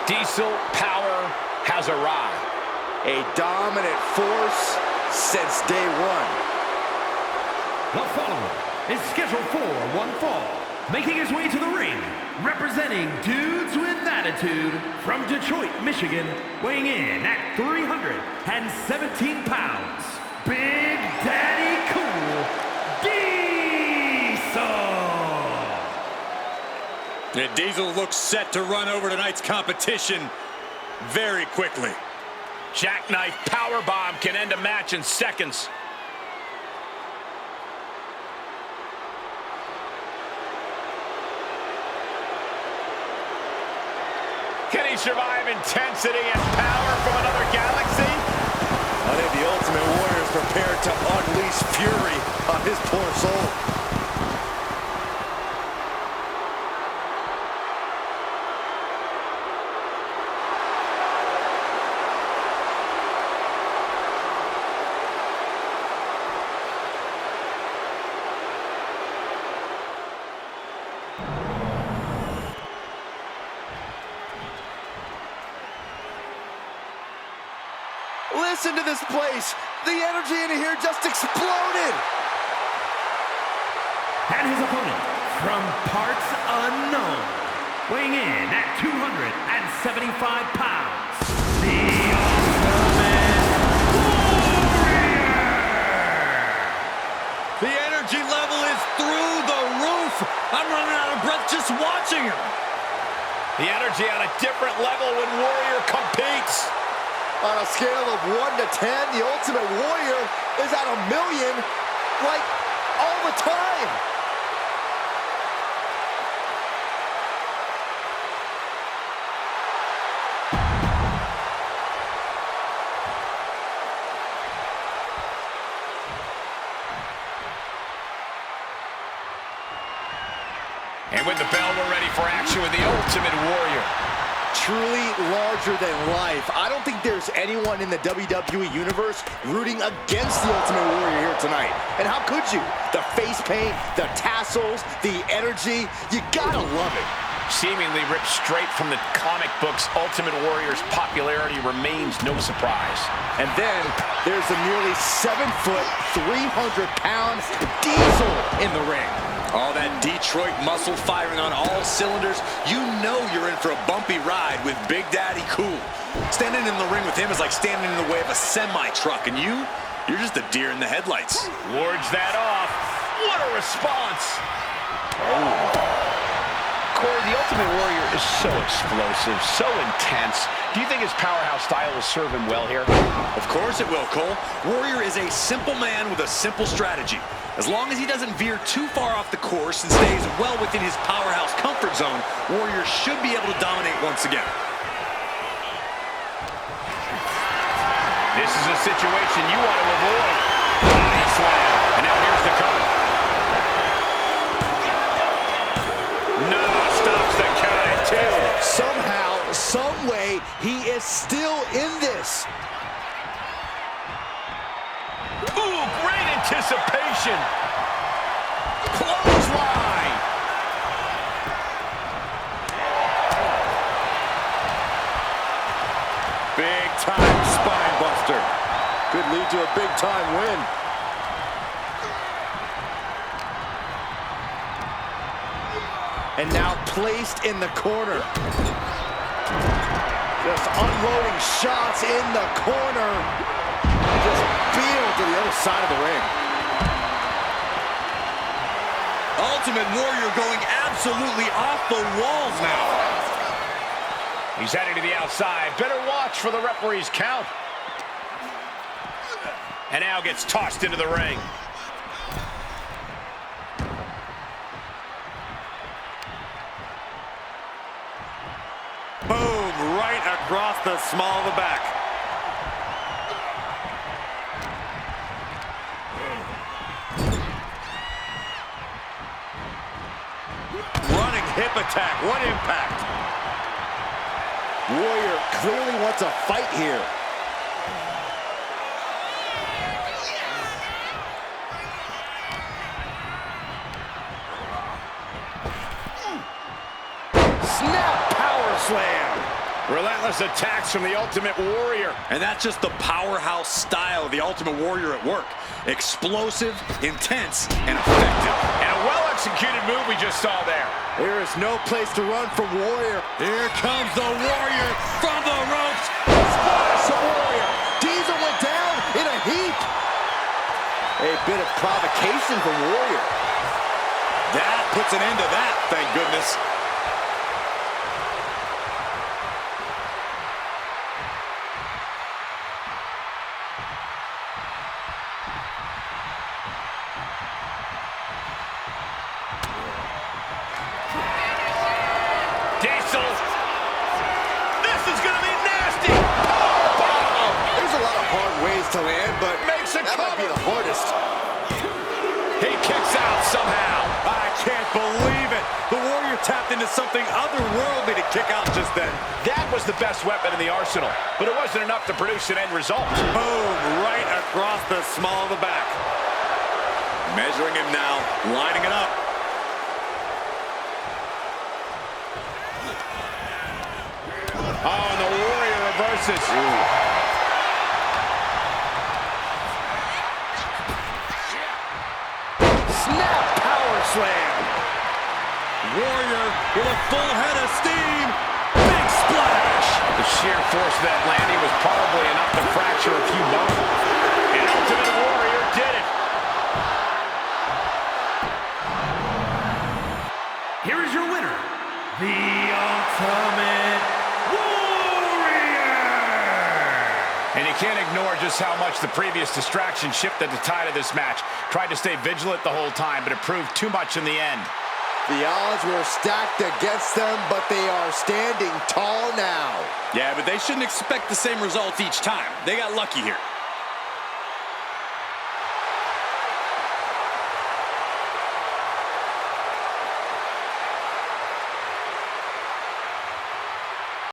Diesel power has arrived. A dominant force since day one. The follower is scheduled for one fall. Making his way to the ring, representing Dudes with Attitude from Detroit, Michigan, weighing in at 317 pounds, Big Daddy Cool, Diesel! Yeah, Diesel looks set to run over tonight's competition very quickly. Jackknife powerbomb can end a match in seconds. Can he survive intensity and power from another galaxy? I think the Ultimate Warrior is prepared to unleash fury on his poor soul. Listen to this place. The energy in here just exploded. And his opponent, from parts unknown, weighing in at 275 pounds, the Ultimate Warrior! The energy level is through the roof. I'm running out of breath just watching him. The energy on a different level when Warrior competes. On a scale of 1 to 10, the Ultimate Warrior is at 1,000,000, like, all the time. And with the bell, we're ready for action with the Ultimate Warrior. Truly larger than life. I don't think there's anyone in the WWE Universe rooting against the Ultimate Warrior here tonight. And how could you? The face paint, the tassels, the energy, you gotta love it. Seemingly ripped straight from the comic books, Ultimate Warrior's popularity remains no surprise. And then there's the nearly 7-foot, 300-pound Diesel in the ring. All that Detroit muscle firing on all cylinders. You know you're in for a bumpy ride with Big Daddy Cool. Standing in the ring with him is like standing in the way of a semi-truck, and you're just a deer in the headlights. Wards that off. What a response. Oh. Corey, the Ultimate Warrior is so explosive, so intense. Do you think his powerhouse style will serve him well here? Of course it will, Cole. Warrior is a simple man with a simple strategy. As long as he doesn't veer too far off the course and stays well within his powerhouse comfort zone, Warrior should be able to dominate once again. This is a situation you want to avoid. Body slam. And now here's the cover. No, stops the count at 2. Somehow, some way, he is still in this. Ooh, great anticipation. Clothesline. Big time spine buster. Could lead to a big time win. And now placed in the corner. Just unloading shots in the corner. Just beetle to the other side of the ring. Ultimate Warrior going absolutely off the walls now. He's heading to the outside. Better watch for the referee's count. And now gets tossed into the ring. Boom, right across the small of the back. Running hip attack, what impact. Warrior clearly wants a fight here. Snap power slam. Relentless attacks from the Ultimate Warrior. And that's just the powerhouse style of the Ultimate Warrior at work. Explosive, intense, and effective. And a well-executed move we just saw there. There is no place to run from Warrior. Here comes the Warrior from the ropes. Splash of Warrior. Diesel went down in a heap. A bit of provocation from Warrior. That puts an end to that, thank goodness. Diesel. This is going to be nasty. Oh, There's a lot of hard ways to land, but Makes a that might be cover. the hardest. he kicks out somehow. I can't believe it. The Warrior tapped into something otherworldly to kick out just then. That was the best weapon in the arsenal, but it wasn't enough to produce an end result. Boom, right across the small of the back. Measuring him now, lining it up. Oh, and the Warrior reverses. Snap power slam. Warrior with a full head of steam. Big splash. The sheer force of that landing was probably enough to fracture a few bones. And Ultimate Warrior did it. Here is your winner, the Ultimate Warrior! And you can't ignore just how much the previous distraction shifted the tide of this match. Tried to stay vigilant the whole time, but it proved too much in the end. The odds were stacked against them, but they are standing tall now. Yeah, but they shouldn't expect the same results each time. They got lucky here.